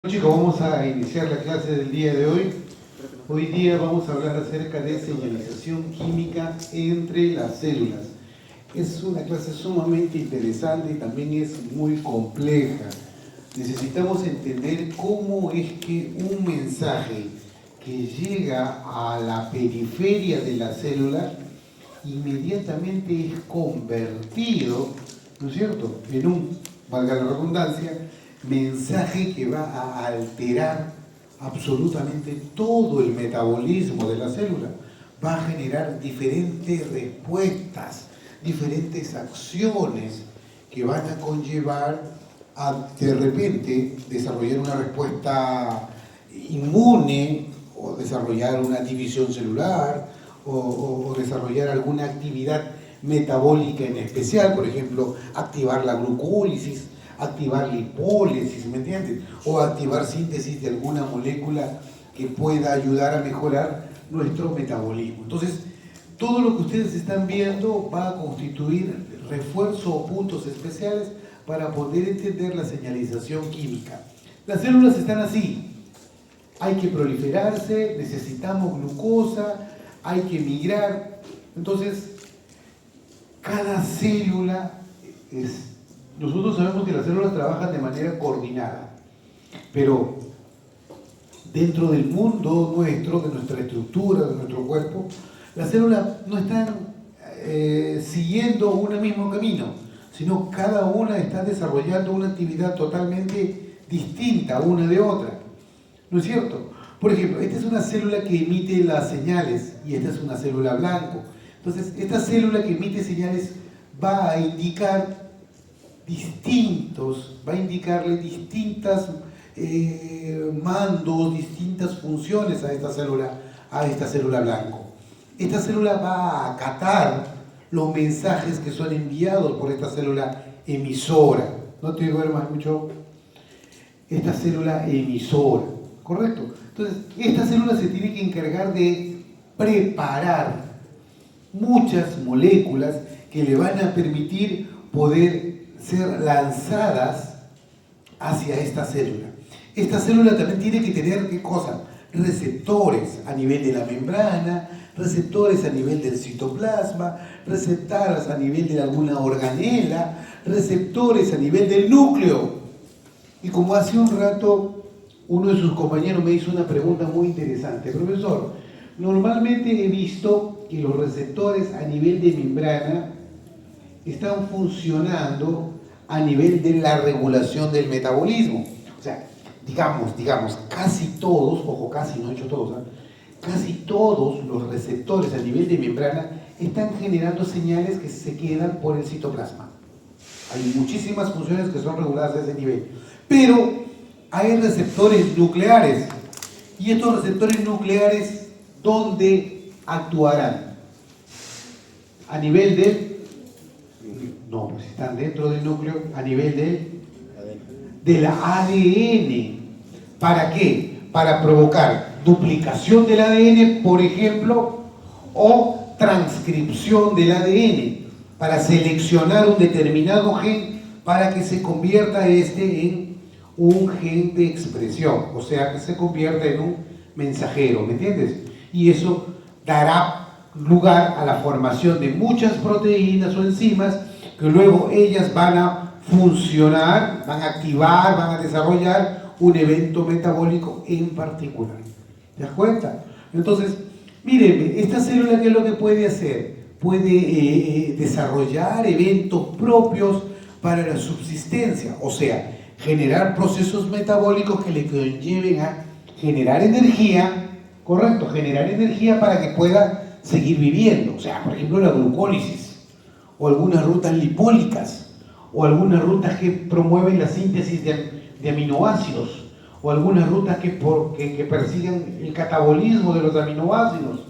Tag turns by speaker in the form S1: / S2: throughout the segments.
S1: Chicos, vamos a iniciar la clase del día de hoy. Hoy día vamos a hablar acerca de señalización química entre las células. Es una clase sumamente interesante y también es muy compleja. Necesitamos entender cómo es que un mensaje que llega a la periferia de la célula inmediatamente es convertido, ¿no es cierto?, en un, valga la redundancia, mensaje que va a alterar absolutamente todo el metabolismo de la célula. Va a generar diferentes respuestas, diferentes acciones que van a conllevar a de repente desarrollar una respuesta inmune o desarrollar una división celular o desarrollar alguna actividad metabólica en especial, por ejemplo, activar la glucólisis, activar lipólisis, ¿me entiendes? O activar síntesis de alguna molécula que pueda ayudar a mejorar nuestro metabolismo. Entonces, todo lo que ustedes están viendo va a constituir refuerzo o puntos especiales para poder entender la señalización química. Las células están así. Hay que proliferarse, necesitamos glucosa, hay que migrar. Entonces, cada célula es... Nosotros sabemos que las células trabajan de manera coordinada, pero dentro del mundo nuestro, de nuestra estructura, de nuestro cuerpo, las células no están siguiendo un mismo camino, sino cada una está desarrollando una actividad totalmente distinta una de otra. ¿No es cierto? Por ejemplo, esta es una célula que emite las señales y esta es una célula blanco. Entonces, esta célula que emite señales va a indicar va a indicarle distintas mandos, distintas funciones a esta célula blanco. Esta célula va a acatar los mensajes que son enviados por esta célula emisora. No te duermas mucho. Esta célula emisora, ¿correcto? Entonces, esta célula se tiene que encargar de preparar muchas moléculas que le van a permitir poder ser lanzadas hacia esta célula. Esta célula también tiene que tener, ¿qué cosa? Receptores a nivel de la membrana, receptores a nivel del citoplasma, receptores a nivel de alguna organela, receptores a nivel del núcleo. Y como hace un rato uno de sus compañeros me hizo una pregunta muy interesante: profesor, normalmente he visto que los receptores a nivel de membrana están funcionando a nivel de la regulación del metabolismo. O sea, digamos, casi todos, ojo, casi, no he dicho todos, casi todos los receptores a nivel de membrana están generando señales que se quedan por el citoplasma. Hay muchísimas funciones que son reguladas a ese nivel. Pero hay receptores nucleares. Y estos receptores nucleares, ¿dónde actuarán? A nivel del... No, pues están dentro del núcleo, a nivel del ADN. ¿Para qué? Para provocar duplicación del ADN, por ejemplo, o transcripción del ADN, para seleccionar un determinado gen para que se convierta en un gen de expresión, o sea, que se convierta en un mensajero, ¿me entiendes? Y eso dará lugar a la formación de muchas proteínas o enzimas que luego ellas van a funcionar, van a activar, van a desarrollar un evento metabólico en particular. ¿Te das cuenta? Entonces, mírenme, esta célula, ¿qué es lo que puede hacer? Puede desarrollar eventos propios para la subsistencia, o sea, generar procesos metabólicos que le conlleven a generar energía, correcto, generar energía para que pueda seguir viviendo. O sea, por ejemplo, la glucólisis, o algunas rutas lipólicas, o algunas rutas que promueven la síntesis de aminoácidos, o algunas rutas que persiguen el catabolismo de los aminoácidos,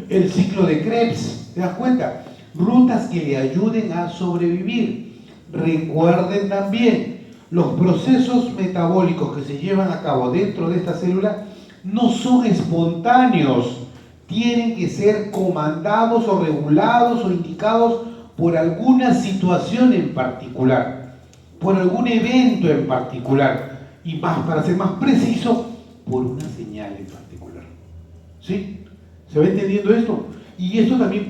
S1: el ciclo de Krebs, ¿te das cuenta? Rutas que le ayuden a sobrevivir. Recuerden también, los procesos metabólicos que se llevan a cabo dentro de esta célula no son espontáneos, tienen que ser comandados o regulados o indicados por alguna situación en particular, por algún evento en particular.
S2: y más, para ser más preciso, por una señal en particular. ¿Sí? ¿Se va entendiendo esto? Y esto también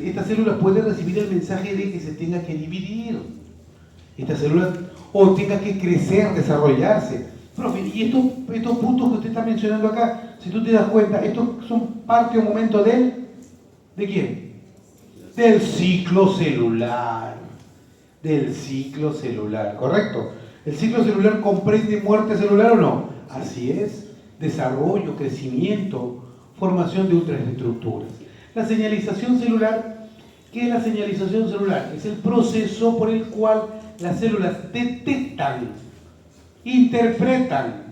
S2: esta célula puede recibir el mensaje de que se tenga que dividir. Esta célula, o tenga que crecer, desarrollarse. Profe, y estos puntos que usted está mencionando acá, si tú te das cuenta, estos son parte o momento ¿de quién? Del ciclo celular. Del ciclo celular, ¿correcto? ¿El ciclo celular comprende muerte celular o no? Así es, desarrollo, crecimiento, formación de ultraestructuras. La señalización celular, ¿qué es la señalización celular? Es el proceso por el cual las células detectan, interpretan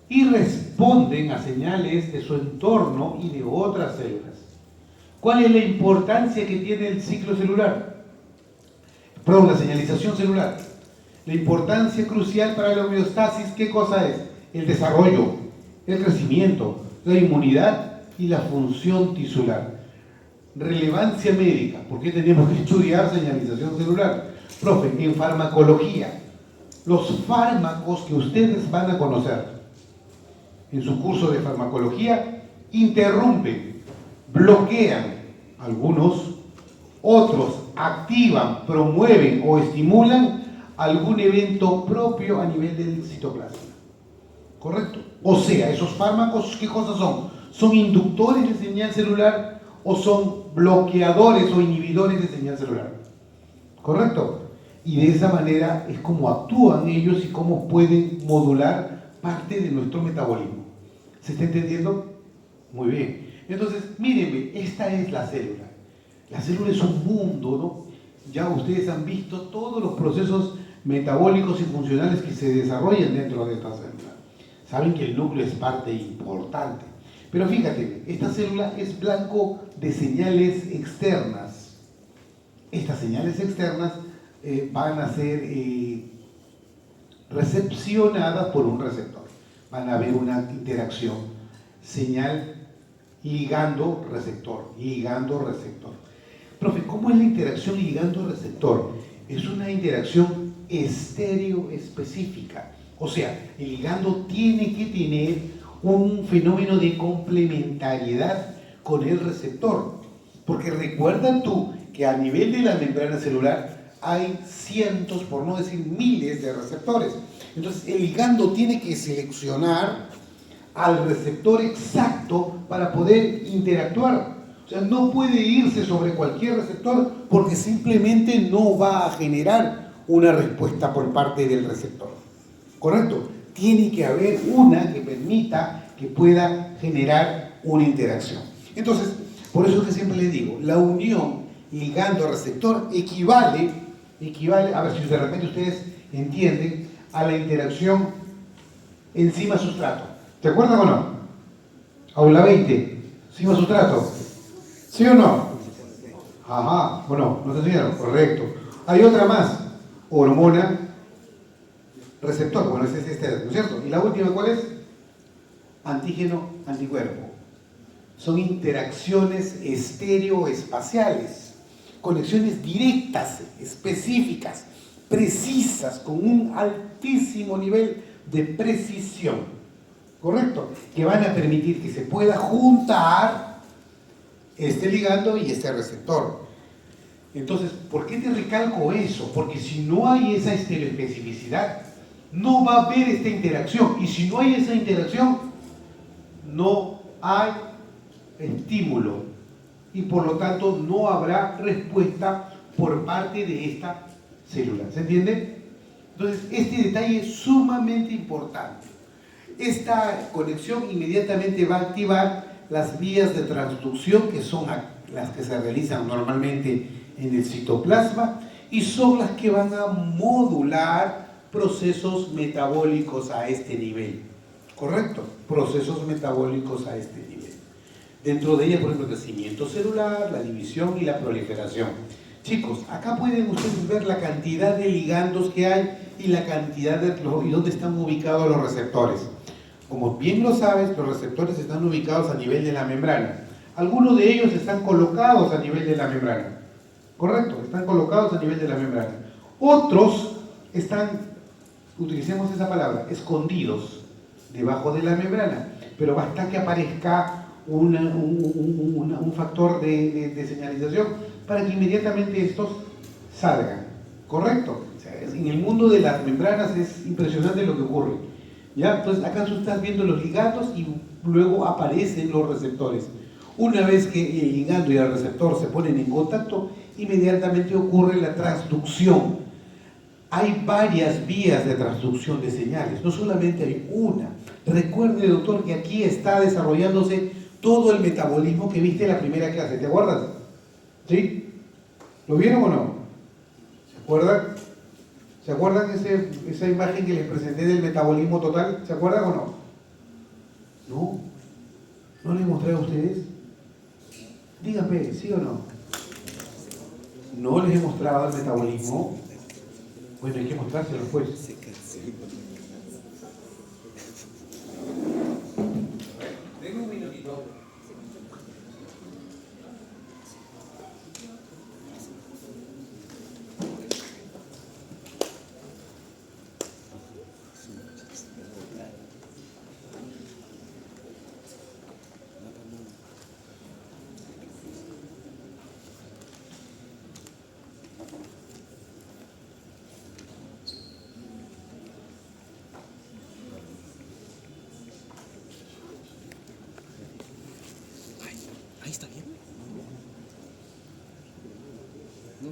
S2: y responden a señales de su entorno y de otras células. ¿Cuál es la importancia que tiene el ciclo celular? Perdón, la señalización celular. La importancia crucial para la homeostasis, ¿qué cosa es? El desarrollo, el crecimiento, la inmunidad y la función tisular. Relevancia médica. ¿Por qué tenemos que estudiar señalización celular? Profe, en farmacología, los fármacos que ustedes van a conocer en su curso de farmacología interrumpen, bloquean algunos, otros activan, promueven o estimulan algún evento propio a nivel del citoplasma. ¿Correcto? O sea, esos fármacos, ¿qué cosas son? ¿Son inductores de señal celular o son bloqueadores o inhibidores de señal celular? ¿Correcto? Y de esa manera es como actúan ellos y cómo pueden modular parte de nuestro metabolismo. ¿Se está entendiendo? Muy bien. Entonces, mírenme, esta es la célula. La célula es un mundo, ¿no? Ya ustedes han visto todos los procesos metabólicos y funcionales que se desarrollan dentro de esta célula. Saben que el núcleo es parte importante. Pero fíjate, esta célula es blanco de señales externas. Estas señales externas van a ser recepcionadas por un receptor. Van a haber una interacción, señal ligando-receptor, ligando-receptor. Profe, ¿cómo es la interacción ligando-receptor? Es una interacción estereoespecífica. O sea, el ligando tiene que tener un fenómeno de complementariedad con el receptor. Porque recuerda tú que a nivel de la membrana celular hay cientos, por no decir miles de receptores. Entonces el ligando tiene que seleccionar al receptor exacto para poder interactuar. O sea, no puede irse sobre cualquier receptor porque simplemente no va a generar una respuesta por parte del receptor. ¿Correcto? Tiene que haber una que permita que pueda generar una interacción. Entonces, por eso es que siempre les digo, la unión ligando-receptor equivale, a ver si de repente ustedes entienden, a la interacción enzima-sustrato. ¿Te acuerdan o no? Aula 20, enzima-sustrato. ¿Sí o no? Ajá, bueno, ¿no se enseñaron? Correcto. Hay otra más, hormona receptor, bueno, es ¿no es cierto? Y la última, ¿cuál es? Antígeno-anticuerpo. Son interacciones estereoespaciales, conexiones directas, específicas, precisas, con un altísimo nivel de precisión, ¿correcto? Que van a permitir que se pueda juntar este ligando y este receptor. Entonces, ¿por qué te recalco eso? Porque si no hay esa estereoespecificidad, no va a haber esta interacción. Y si no hay esa interacción, no hay estímulo. Y por lo tanto, no habrá respuesta por parte de esta célula. ¿Se entiende? Entonces, este detalle es sumamente importante. Esta conexión inmediatamente va a activar las vías de transducción, que son las que se realizan normalmente en el citoplasma, y son las que van a modular procesos metabólicos a este nivel. ¿Correcto? Procesos metabólicos a este nivel. Dentro de ellas, por ejemplo, el crecimiento celular, la división y la proliferación. Chicos, acá pueden ustedes ver la cantidad de ligandos que hay y la cantidad y dónde están ubicados los receptores. Como bien lo sabes, los receptores están ubicados a nivel de la membrana. Algunos de ellos están colocados a nivel de la membrana. ¿Correcto? Están colocados a nivel de la membrana. Otros están utilicemos esa palabra, escondidos debajo de la membrana, pero basta que aparezca un factor de señalización para que inmediatamente estos salgan, ¿correcto? O sea, en el mundo de las membranas es impresionante lo que ocurre, ¿ya? Entonces acá tú estás viendo los ligandos y luego aparecen los receptores. Una vez que el ligando y el receptor se ponen en contacto, inmediatamente ocurre la transducción. Hay varias vías de transducción de señales, no solamente hay una. Recuerde, doctor, que aquí está desarrollándose todo el metabolismo que viste en la primera clase, ¿te acuerdas? ¿Sí? ¿Lo vieron o no? ¿Se acuerdan? ¿Se acuerdan esa imagen que les presenté del metabolismo total? ¿Se acuerdan o no? ¿No? ¿No les mostré a ustedes? Díganme, ¿sí o no? ¿No les he mostrado el metabolismo? Bueno, hay que mostrárselo pues. Denme un minutito.
S3: Ahí está bien. No,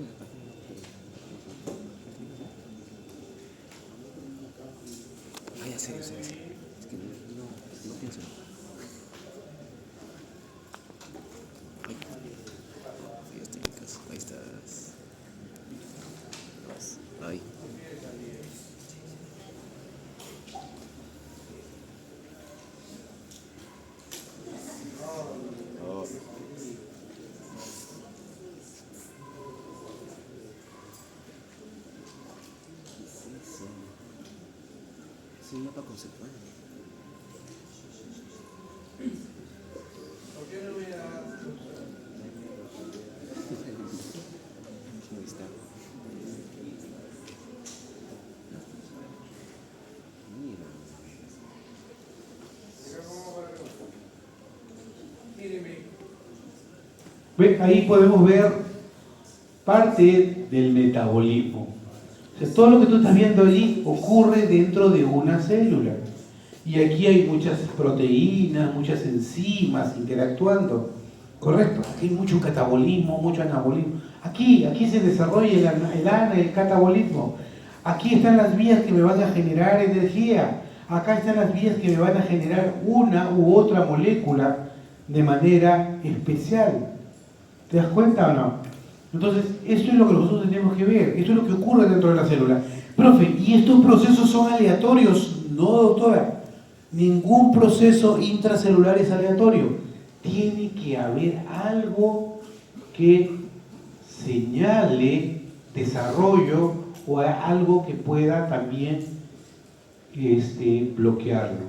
S3: ya sé. Es que no pienso. Ahí estoy en casa. Ahí estás. Ahí. Sí, un mapa conceptual.
S2: ¿Por qué no voy a...?
S3: Ahí está.
S2: Míreme. Ahí podemos ver parte del metabolismo. O sea, todo lo que tú estás viendo allí ocurre dentro de una célula. Y aquí hay muchas proteínas, muchas enzimas interactuando. Correcto, aquí hay mucho catabolismo, mucho anabolismo. Aquí se desarrolla el catabolismo. Aquí están las vías que me van a generar energía. Acá están las vías que me van a generar una u otra molécula de manera especial. ¿Te das cuenta o no? Entonces, esto es lo que nosotros tenemos que ver, esto es lo que ocurre dentro de la célula. Profe, ¿y estos procesos son aleatorios? No, doctora, ningún proceso intracelular es aleatorio. Tiene que haber algo que señale desarrollo o algo que pueda también bloquearlo.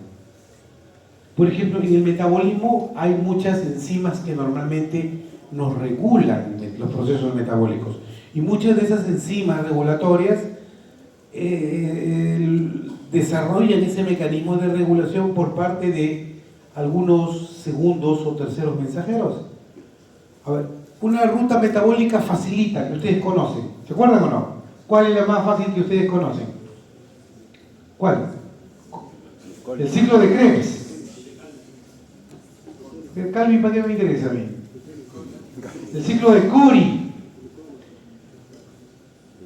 S2: Por ejemplo, en el metabolismo hay muchas enzimas que normalmente nos regulan los procesos metabólicos. Y muchas de esas enzimas regulatorias desarrollan ese mecanismo de regulación por parte de algunos segundos o terceros mensajeros. A ver, una ruta metabólica facilita que ustedes conocen. ¿Se acuerdan o no? ¿Cuál es la más fácil que ustedes conocen? ¿Cuál? El ciclo de Krebs. Calvin, ¿para qué me interesa a mí? El ciclo de Curie.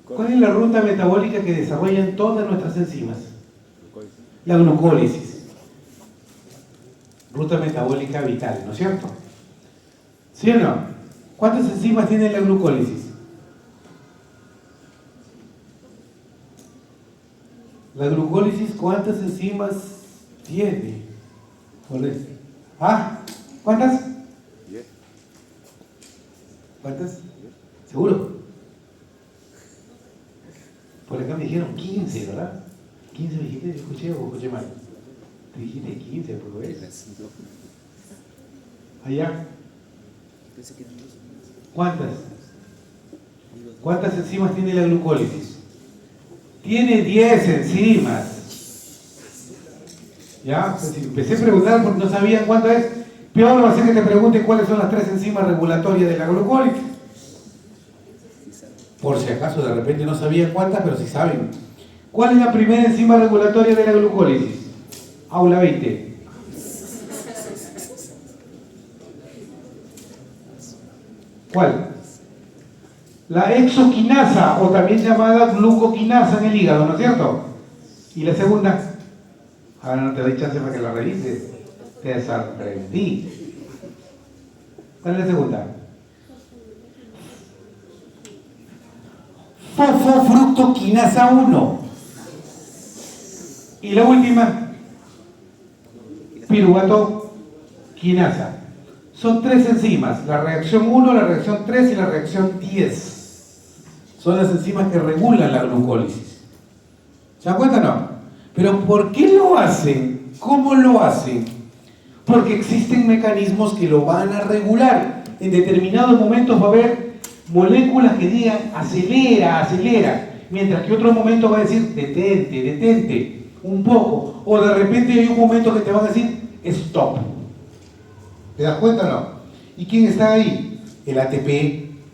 S2: ¿Cuál es la ruta metabólica que desarrollan todas nuestras enzimas? La glucólisis. Ruta metabólica vital, ¿no es cierto? ¿Sí o no? ¿Cuántas enzimas tiene la glucólisis? La glucólisis, ¿cuántas enzimas tiene? ¿Ah? ¿Cuántas? ¿Cuántas? ¿Seguro? Por acá me dijeron 15, ¿verdad? 15 me dijiste, escuché o escuché mal. Te dijiste 15, por lo menos. Allá. ¿Cuántas? ¿Cuántas enzimas tiene la glucólisis? Tiene 10 enzimas. ¿Ya? Pues si empecé a preguntar porque no sabían cuánto es, peor va a ser que te pregunten cuáles son las 3 enzimas regulatorias de la glucólisis. Por si acaso de repente no sabían cuántas, pero sí saben. ¿Cuál es la primera enzima regulatoria de la glucólisis? Aula 20. ¿Cuál? La exoquinasa, o también llamada glucoquinasa en el hígado, ¿no es cierto? ¿Y la segunda? Ahora no te doy chance para que la revises. Te sorprendí. ¿Cuál es la segunda? Fosfofructoquinasa 1. Y la última, piruvato-quinasa. Son 3 enzimas, la reacción 1, la reacción 3 y la reacción 10. Son las enzimas que regulan la glucólisis. ¿Se dan cuenta o no? Pero ¿por qué lo hacen? ¿Cómo lo hacen? Porque existen mecanismos que lo van a regular. En determinados momentos va a haber moléculas que digan acelera, acelera, mientras que otro momento va a decir detente, detente, un poco, o de repente hay un momento que te van a decir stop. ¿Te das cuenta o no? ¿Y quién está ahí? El ATP,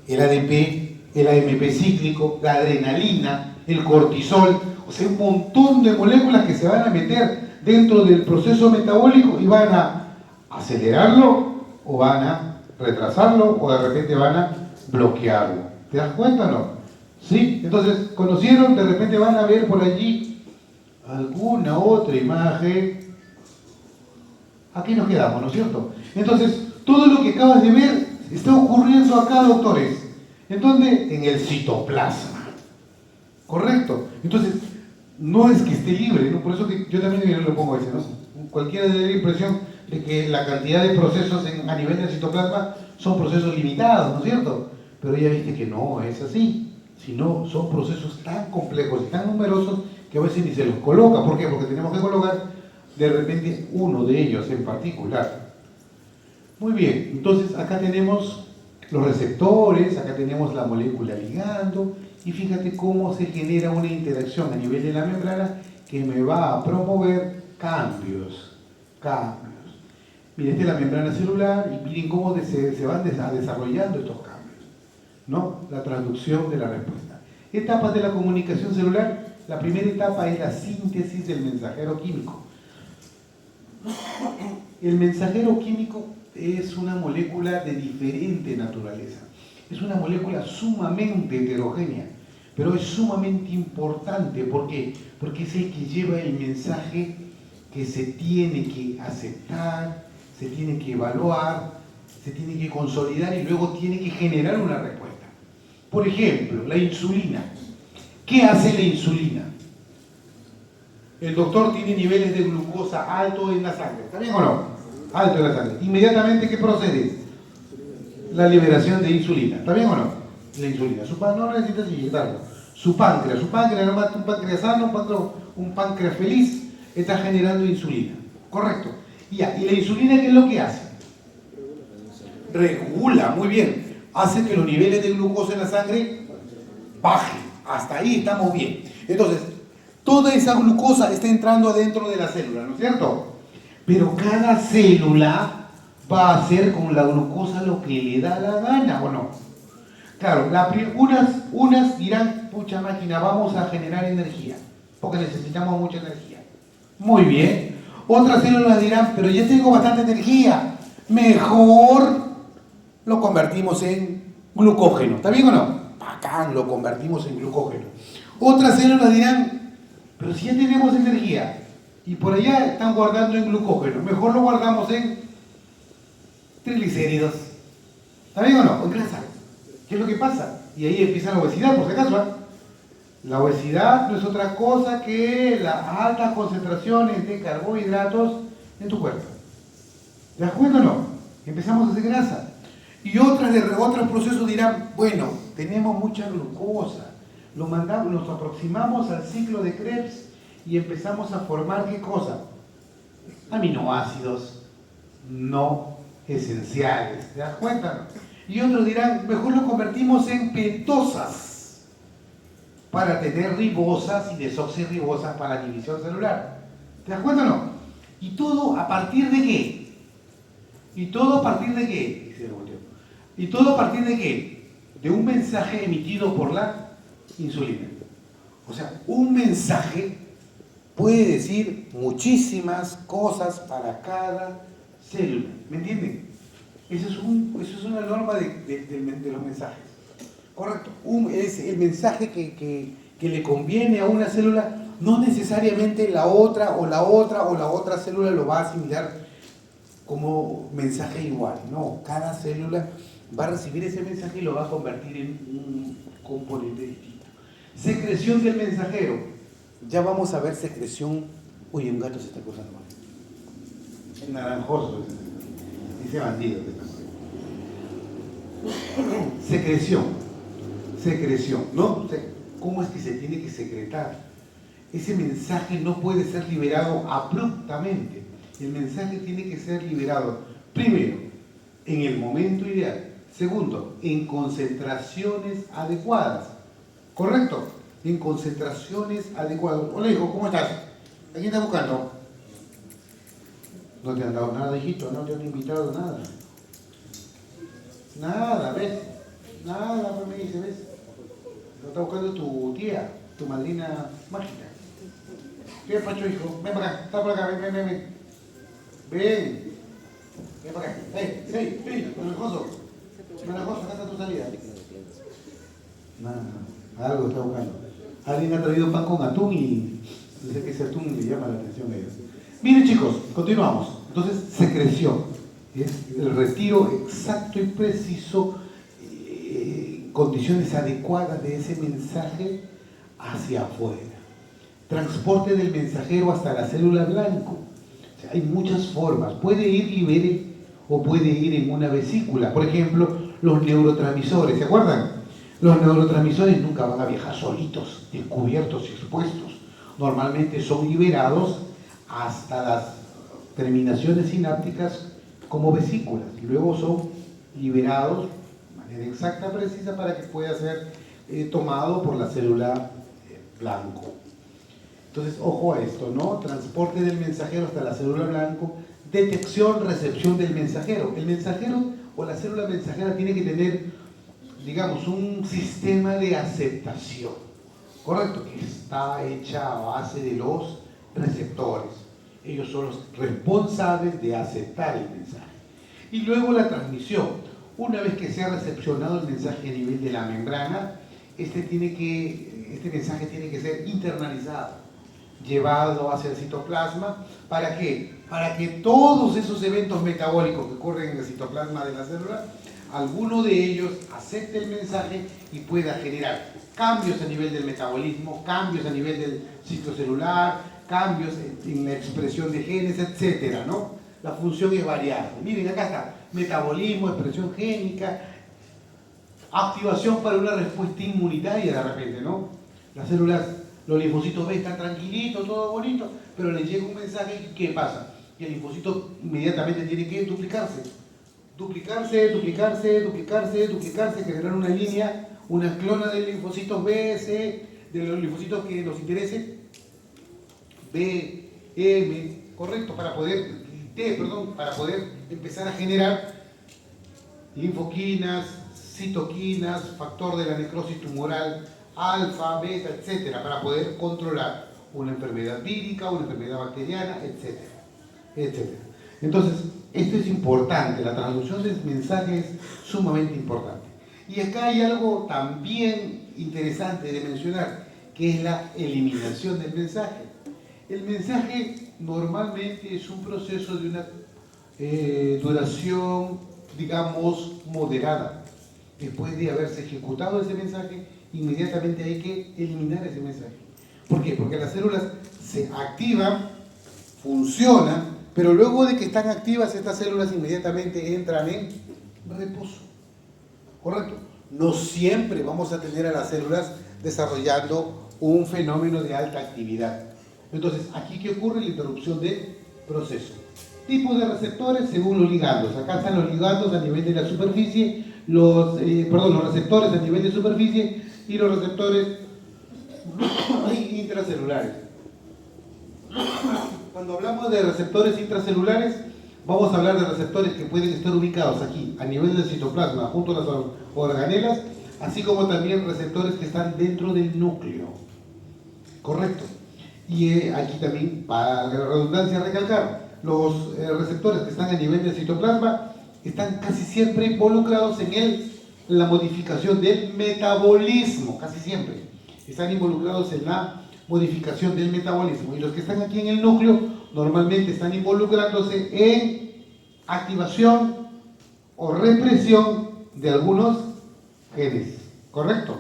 S2: el ADP, el AMP cíclico, la adrenalina, el cortisol, o sea, un montón de moléculas que se van a meter dentro del proceso metabólico y van a acelerarlo o van a retrasarlo o de repente van a bloquearlo. ¿Te das cuenta o no? ¿Sí? Entonces, ¿conocieron? De repente van a ver por allí alguna otra imagen. Aquí nos quedamos, ¿no es cierto? Entonces, todo lo que acabas de ver está ocurriendo acá, doctores. ¿En dónde? En el citoplasma. ¿Correcto? Entonces, no es que esté libre, ¿no? Por eso que yo también lo pongo ese, ¿no? Cualquiera tiene la impresión de que la cantidad de procesos a nivel del citoplasma son procesos limitados, ¿no es cierto? Pero ya viste que no es así, sino son procesos tan complejos y tan numerosos que a veces ni se los coloca. ¿Por qué? Porque tenemos que colocar de repente uno de ellos en particular. Muy bien, entonces acá tenemos los receptores, acá tenemos la molécula ligando, y fíjate cómo se genera una interacción a nivel de la membrana que me va a promover cambios. Miren, esta es la membrana celular y miren cómo se van desarrollando estos cambios, ¿no? La transducción de la respuesta. Etapas de la comunicación celular. La primera etapa es la síntesis del mensajero químico. El mensajero químico es una molécula de diferente naturaleza. Es una molécula sumamente heterogénea, pero es sumamente importante. ¿Por qué? Porque es el que lleva el mensaje que se tiene que aceptar, se tiene que evaluar, se tiene que consolidar y luego tiene que generar una respuesta. Por ejemplo, la insulina. ¿Qué hace la insulina? El doctor tiene niveles de glucosa altos en la sangre, ¿está bien o no? Alto en la sangre. Inmediatamente, ¿qué procede? La liberación de insulina, ¿está bien o no? La insulina. No necesitas inyectarlo. Su páncreas, no un páncreas sano, un páncreas feliz, está generando insulina. Correcto. Ya, ¿y la insulina qué es lo que hace? Regula, muy bien. Hace que los niveles de glucosa en la sangre bajen. Hasta ahí estamos bien. Entonces, toda esa glucosa está entrando adentro de la célula, ¿no es cierto? Pero cada célula va a hacer con la glucosa lo que le da la gana, ¿o no? Claro, unas dirán, pucha máquina, vamos a generar energía, porque necesitamos mucha energía. Muy bien. Otras células dirán, pero ya tengo bastante energía, mejor lo convertimos en glucógeno. ¿Está bien o no? Bacán, lo convertimos en glucógeno. Otras células dirán, pero si ya tenemos energía y por allá están guardando en glucógeno, mejor lo guardamos en triglicéridos. ¿Está bien o no? O en grasa. ¿Qué es lo que pasa? Y ahí empieza la obesidad, por si acaso, ¿eh? La obesidad no es otra cosa que las altas concentraciones de carbohidratos en tu cuerpo. ¿Te das cuenta o no? Empezamos a hacer grasa. Y otros procesos dirán, bueno, tenemos mucha glucosa, nos aproximamos al ciclo de Krebs y empezamos a formar ¿qué cosa? Aminoácidos no esenciales. ¿Te das cuenta? Y otros dirán, mejor lo convertimos en ketosas. para tener ribosas y desoxirribosas para la inhibición celular. ¿Te das cuenta o no? ¿Y todo a partir de qué? ¿Y todo a partir de qué? ¿Y todo a partir de qué? De un mensaje emitido por la insulina. O sea, un mensaje puede decir muchísimas cosas para cada célula. ¿Me entienden? Eso es una norma de los mensajes. Correcto. Es el mensaje que le conviene a una célula, no necesariamente la otra célula lo va a asimilar como mensaje igual. No, cada célula va a recibir ese mensaje y lo va a convertir en un componente distinto. Secreción del mensajero. Ya vamos a ver secreción. Uy, un gato se está cruzando. El naranjoso. Ese bandido que está. Secreción, ¿no? ¿Cómo es que se tiene que secretar? Ese mensaje no puede ser liberado abruptamente. El mensaje tiene que ser liberado, primero, en el momento ideal. Segundo, en concentraciones adecuadas. ¿Correcto? En concentraciones adecuadas. Hola, hijo, ¿cómo estás? ¿A quién estás buscando? No te han dado nada, hijito, no te han invitado nada. Nada, ¿ves? Nada, pues me dice, ¿ves? Lo está buscando tu tía, tu madrina mágica. ¿Qué pacho, hijo? Ven para acá, está por acá, ven. Ven para acá. ¡Ey! Naranjoso, acá está tu salida. Nada, algo está buscando. Alguien ha traído pan con atún y dice que ese atún le llama la atención a ellos. Miren, chicos, continuamos. Entonces, secreción es el retiro exacto y preciso, condiciones adecuadas de ese mensaje hacia afuera. Transporte del mensajero hasta la célula blanco. O sea, hay muchas formas. Puede ir libre o puede ir en una vesícula. Por ejemplo, los neurotransmisores. ¿Se acuerdan? Los neurotransmisores nunca van a viajar solitos, descubiertos y expuestos. Normalmente son liberados hasta las terminaciones sinápticas como vesículas. Luego son liberados de manera exacta, precisa, para que pueda ser tomado por la célula blanco. Entonces, ojo a esto, ¿no? Transporte del mensajero hasta la célula blanco, detección, recepción del mensajero. El mensajero o la célula mensajera tiene que tener, digamos, un sistema de aceptación, ¿correcto? Que está hecha a base de los receptores. Ellos son los responsables de aceptar el mensaje. Y luego la transmisión. Una vez que se ha recepcionado el mensaje a nivel de la membrana, este mensaje tiene que ser internalizado, llevado hacia el citoplasma. ¿Para qué? Para que todos esos eventos metabólicos que ocurren en el citoplasma de la célula, alguno de ellos acepte el mensaje y pueda generar cambios a nivel del metabolismo, cambios a nivel del ciclo celular, cambios en la expresión de genes, etcétera, ¿no? La función es variable. Miren, acá está, metabolismo, expresión génica, activación para una respuesta inmunitaria de repente, ¿no? Las células, los linfocitos B están tranquilitos, todo bonito, pero les llega un mensaje y ¿qué pasa? Y el linfocito inmediatamente tiene que duplicarse, generar una línea, una clona de linfocitos B, C, de los linfocitos que nos interese, B, M, correcto, para poder empezar a generar linfoquinas, citoquinas, factor de la necrosis tumoral, alfa, beta, etcétera, para poder controlar una enfermedad vírica, una enfermedad bacteriana, etcétera. Entonces, esto es importante, la transducción del mensaje es sumamente importante. Y acá hay algo también interesante de mencionar, que es la eliminación del mensaje. El mensaje normalmente es un proceso de una duración, digamos, moderada. Después de haberse ejecutado ese mensaje, inmediatamente hay que eliminar ese mensaje. ¿Por qué? Porque las células se activan, funcionan, pero luego de que están activas, estas células inmediatamente entran en reposo. ¿Correcto? No siempre vamos a tener a las células desarrollando un fenómeno de alta actividad. Entonces, ¿aquí qué ocurre? La interrupción del proceso. Tipos de receptores según los ligandos. Acá están los ligandos a nivel de la superficie, los receptores a nivel de superficie y los receptores intracelulares. Cuando hablamos de receptores intracelulares, vamos a hablar de receptores que pueden estar ubicados aquí, a nivel del citoplasma, junto a las organelas, así como también receptores que están dentro del núcleo. Correcto. Y aquí también, para la redundancia, recalcar, los receptores que están a nivel del citoplasma están casi siempre involucrados en la modificación del metabolismo, casi siempre. Están involucrados en la modificación del metabolismo. Y los que están aquí en el núcleo normalmente están involucrándose en activación o represión de algunos genes. ¿Correcto?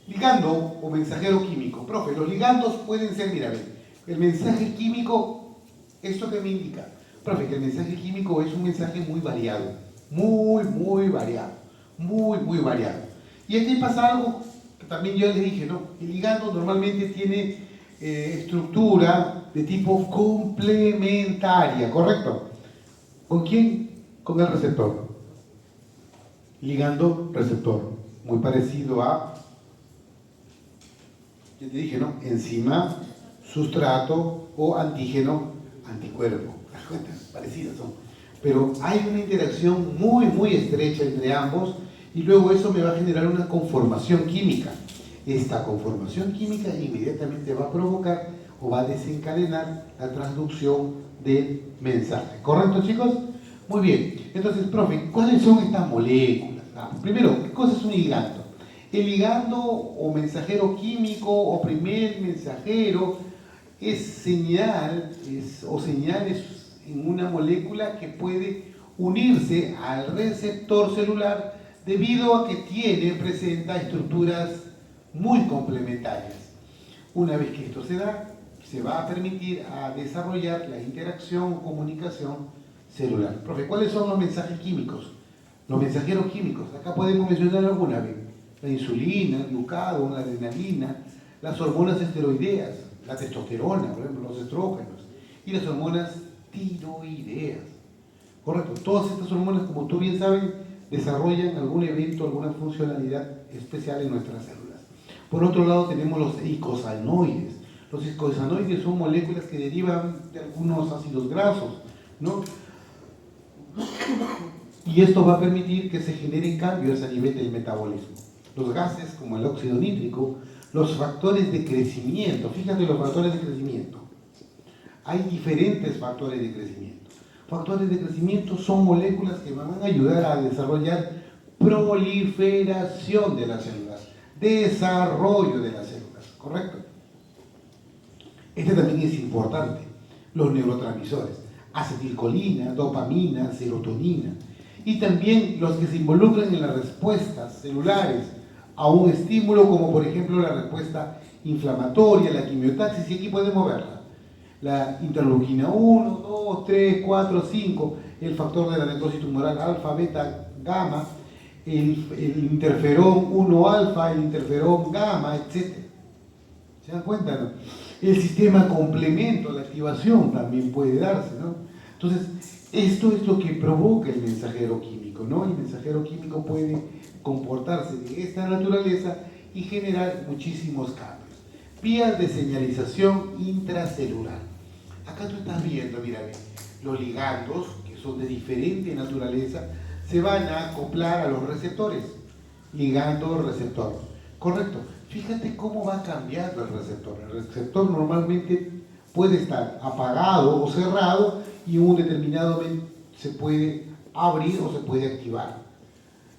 S2: Ligando o mensajero químico. Profe, los ligandos pueden ser, mira, el mensaje químico, ¿esto qué me indica? Profe, que el mensaje químico es un mensaje muy variado, muy variado, muy variado. Y aquí pasa algo que también yo les dije, ¿no? El ligando normalmente tiene estructura de tipo complementaria, ¿correcto? ¿Con quién? Con el receptor. Ligando, receptor. Muy parecido a, ya te dije, ¿no? Enzima, sustrato o antígeno, anticuerpo. ¿Te das cuenta? Parecidas son. Pero hay una interacción muy estrecha entre ambos y luego eso me va a generar una conformación química. Esta conformación química inmediatamente va a provocar o va a desencadenar la transducción del mensaje. ¿Correcto, chicos? Muy bien. Entonces, profe, ¿cuáles son estas moléculas? Primero, ¿qué cosa es un ligando? El ligando o mensajero químico o primer mensajero es señales en una molécula que puede unirse al receptor celular debido a que presenta estructuras muy complementarias. Una vez que esto se da, se va a permitir a desarrollar la interacción o comunicación celular. Profe, ¿cuáles son los mensajes químicos? Los mensajeros químicos, acá podemos mencionar alguna vez. La insulina, el glucagón, la adrenalina, las hormonas esteroideas, la testosterona, por ejemplo, los estrógenos, y las hormonas tiroideas. Correcto, todas estas hormonas, como tú bien sabes, desarrollan algún evento, alguna funcionalidad especial en nuestras células. Por otro lado tenemos los eicosanoides. Los eicosanoides son moléculas que derivan de algunos ácidos grasos, ¿no? Y esto va a permitir que se generen cambios a nivel del metabolismo. Los gases, como el óxido nítrico, los factores de crecimiento. Fíjate los factores de crecimiento. Hay diferentes factores de crecimiento. Factores de crecimiento son moléculas que van a ayudar a desarrollar proliferación de las células, desarrollo de las células, ¿correcto? Este también es importante. Los neurotransmisores, acetilcolina, dopamina, serotonina, y también los que se involucran en las respuestas celulares a un estímulo, como por ejemplo la respuesta inflamatoria, la quimiotaxis, y aquí podemos verla. La interleuquina 1, 2, 3, 4, 5, el factor de la necrosis tumoral alfa, beta, gamma, el interferón 1 alfa, el interferón gamma, etc. ¿Se dan cuenta, no? El sistema complemento, la activación también puede darse, ¿no? Entonces, esto es lo que provoca el mensajero químico, ¿no? El mensajero químico puede comportarse de esta naturaleza y generar muchísimos cambios. Vías de señalización intracelular. Acá tú estás viendo, mira, los ligandos, que son de diferente naturaleza, se van a acoplar a los receptores. Ligando, receptor. Correcto. Fíjate cómo va cambiando el receptor. El receptor normalmente puede estar apagado o cerrado y un determinado momento se puede abrir o se puede activar.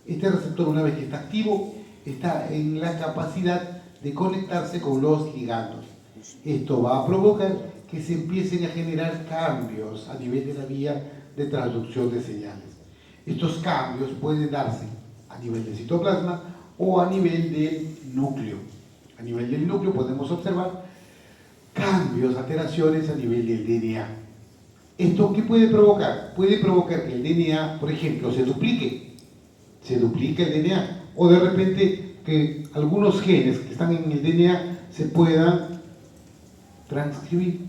S2: Este receptor, una vez que está activo, está en la capacidad de conectarse con los ligandos. Esto va a provocar que se empiecen a generar cambios a nivel de la vía de transducción de señales. Estos cambios pueden darse a nivel del citoplasma o a nivel del núcleo. A nivel del núcleo podemos observar cambios, alteraciones a nivel del DNA. ¿Esto qué puede provocar? Puede provocar que el DNA, por ejemplo, se duplique el DNA, o de repente que algunos genes que están en el DNA se puedan transcribir.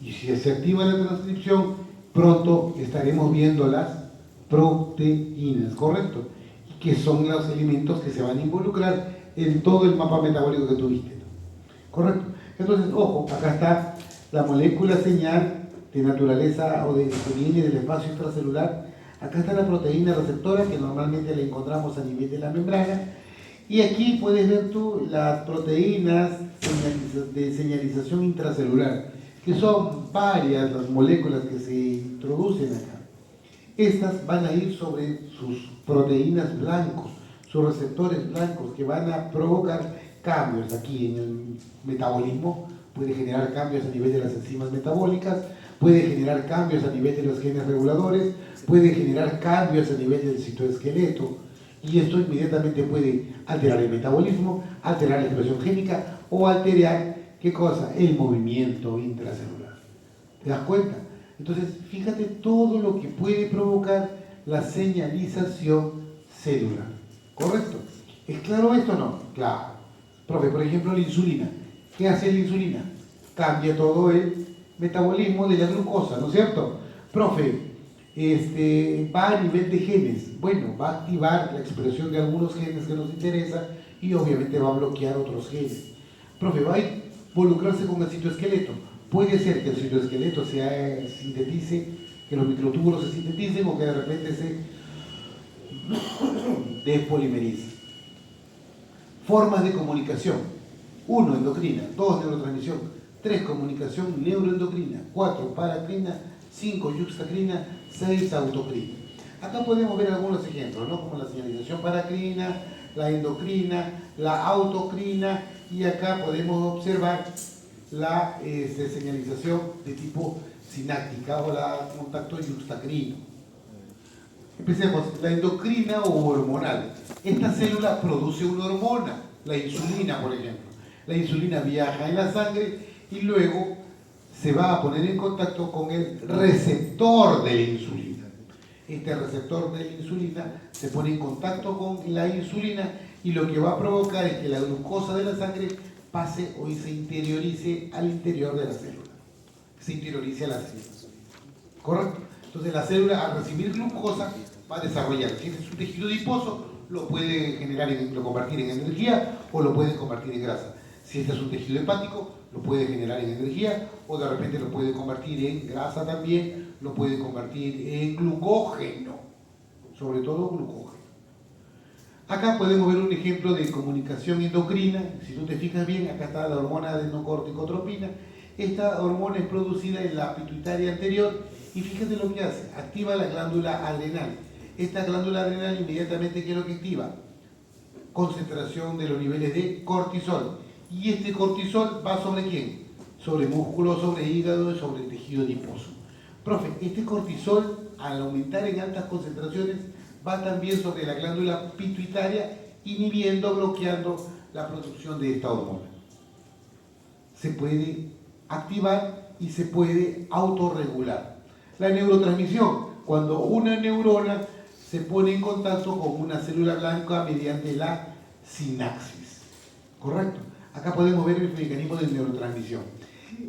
S2: Y si se activa la transcripción, pronto estaremos viendo las proteínas, ¿correcto? Que son los elementos que se van a involucrar en todo el mapa metabólico que tuviste. ¿Correcto? Entonces, ojo, acá está la molécula señal de naturaleza o que viene del espacio intracelular. Acá está la proteína receptora, que normalmente la encontramos a nivel de la membrana. Y aquí puedes ver tú las proteínas de señalización intracelular, que son varias las moléculas que se introducen acá. Estas van a ir sobre sus proteínas blancos, sus receptores blancos, que van a provocar cambios aquí en el metabolismo. Puede generar cambios a nivel de las enzimas metabólicas, puede generar cambios a nivel de los genes reguladores, puede generar cambios a nivel del citoesqueleto, y esto inmediatamente puede alterar el metabolismo, alterar la expresión génica o alterar, ¿qué cosa? El movimiento intracelular. ¿Te das cuenta? Entonces, fíjate todo lo que puede provocar la señalización celular. ¿Correcto? ¿Es claro esto o no? Claro. Profe, por ejemplo, la insulina. ¿Qué hace la insulina? Cambia todo el metabolismo de la glucosa, ¿no es cierto? Profe, va a nivel de genes. Bueno, va a activar la expresión de algunos genes que nos interesan y obviamente va a bloquear otros genes. Profe, va a involucrarse con el citoesqueleto. Puede ser que el citoesqueleto se sintetice, que los microtúbulos se sinteticen o que de repente se despolimerice. Formas de comunicación. 1, endocrina. 2, neurotransmisión. 3, comunicación neuroendocrina. 4, paracrina. 5, yuxtacrina. 6, autocrina. Acá podemos ver algunos ejemplos, ¿no? Como la señalización paracrina, la endocrina, la autocrina, y acá podemos observar la señalización de tipo sináptica o la contacto yuxtacrino. Empecemos, la endocrina o hormonal. Esta célula produce una hormona, la insulina, por ejemplo. La insulina viaja en la sangre y luego se va a poner en contacto con el receptor de la insulina. Este receptor de la insulina se pone en contacto con la insulina y lo que va a provocar es que la glucosa de la sangre pase o se interiorice al interior de la célula. Se interiorice a las células. ¿Correcto? Entonces la célula, al recibir glucosa, va a desarrollar. Si es un tejido adiposo, lo puede convertir en energía o lo puede convertir en grasa. Si este es un tejido hepático, lo puede generar en energía o de repente lo puede convertir en grasa también, lo puede convertir en glucógeno, sobre todo glucógeno. Acá podemos ver un ejemplo de comunicación endocrina. Si tú te fijas bien, acá está la hormona adenocorticotropina. Esta hormona es producida en la pituitaria anterior y fíjate lo que hace, activa la glándula adrenal. Esta glándula adrenal inmediatamente, ¿qué es lo que activa? Concentración de los niveles de cortisol. Y este cortisol va sobre ¿quién? Sobre músculo, sobre hígado y sobre el tejido adiposo. Profe, este cortisol, al aumentar en altas concentraciones, va también sobre la glándula pituitaria, inhibiendo, bloqueando la producción de esta hormona. Se puede activar y se puede autorregular. La neurotransmisión, cuando una neurona se pone en contacto con una célula blanca mediante la sinapsis. ¿Correcto? Acá podemos ver el mecanismo de neurotransmisión.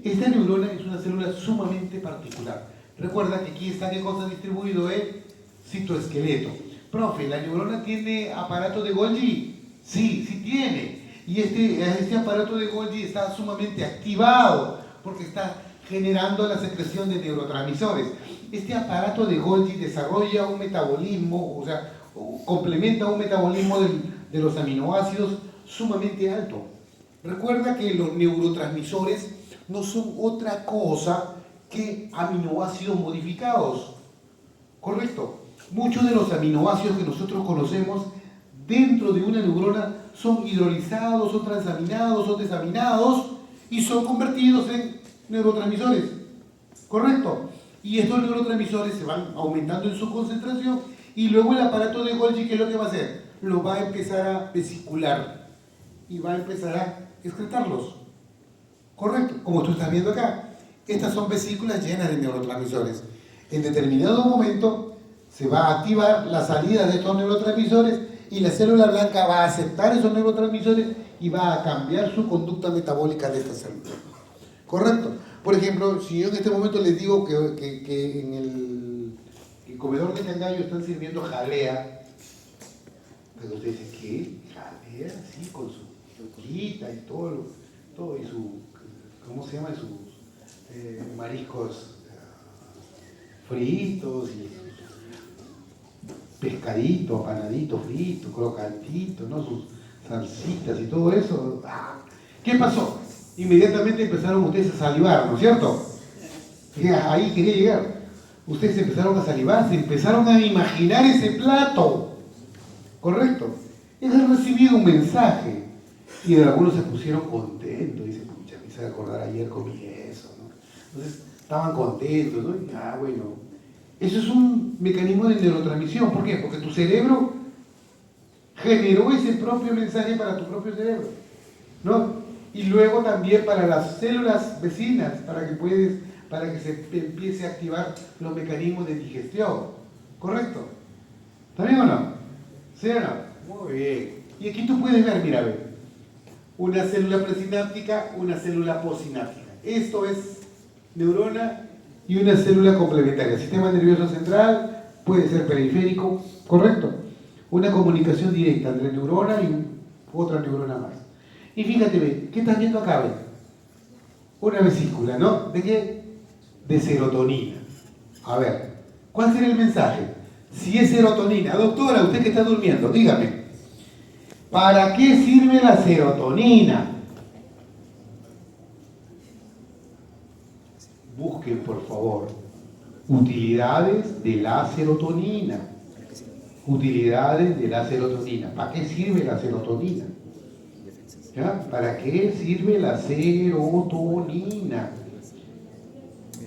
S2: Esta neurona es una célula sumamente particular. Recuerda que aquí está qué cosa distribuido el citoesqueleto. Profe, ¿la neurona tiene aparato de Golgi? Sí, sí tiene. Y este aparato de Golgi está sumamente activado porque está generando la secreción de neurotransmisores. Este aparato de Golgi desarrolla un metabolismo, o sea, complementa un metabolismo de los aminoácidos sumamente alto. Recuerda que los neurotransmisores no son otra cosa que aminoácidos modificados. ¿Correcto? Muchos de los aminoácidos que nosotros conocemos dentro de una neurona son hidrolizados, son transaminados, son desaminados y son convertidos en neurotransmisores. ¿Correcto? Y estos neurotransmisores se van aumentando en su concentración y luego el aparato de Golgi, ¿qué es lo que va a hacer? Lo va a empezar a vesicular y va a empezar a excretarlos. ¿Correcto? Como tú estás viendo acá. Estas son vesículas llenas de neurotransmisores. En determinado momento se va a activar la salida de estos neurotransmisores y la célula blanca va a aceptar esos neurotransmisores y va a cambiar su conducta metabólica de esta célula. ¿Correcto? Por ejemplo, si yo en este momento les digo que en el comedor de Cangallo están sirviendo jalea Pero usted dice, ¿qué? Jalea así con su yoquita y todo, y su, ¿cómo se llama? Sus mariscos fritos y pescadito, apanadito, frito, crocantito, ¿no? Sus salsitas y todo eso. ¡Ah! ¿Qué pasó? Inmediatamente empezaron ustedes a salivar, ¿no es cierto? Ahí quería llegar. Ustedes empezaron a salivar, se empezaron a imaginar ese plato. ¿Correcto? Ellos han recibido un mensaje y algunos se pusieron contentos. Dicen, pucha, me hice acordar ayer comí eso, ¿no? Entonces estaban contentos, ¿no? Y, bueno. Eso es un mecanismo de neurotransmisión. ¿Por qué? Porque tu cerebro generó ese propio mensaje para tu propio cerebro, ¿no? Y luego también para las células vecinas, para que se empiece a activar los mecanismos de digestión. ¿Correcto? ¿Está bien o no? ¿Sí o no? Muy bien. Y aquí tú puedes ver, mira, ve, una célula presináptica, una célula postsináptica. Esto es neurona y una célula complementaria. Sistema nervioso central, puede ser periférico, ¿correcto? Una comunicación directa entre neurona y otra neurona más. Y fíjate, ve, ¿qué estás viendo acá, ve? Una vesícula, ¿no? ¿De qué? De serotonina. A ver, ¿cuál será el mensaje? Si es serotonina, doctora, usted que está durmiendo, dígame, ¿para qué sirve la serotonina? Busquen, por favor, utilidades de la serotonina. Utilidades de la serotonina. ¿Para qué sirve la serotonina? ¿Ya? ¿Para qué sirve la serotonina?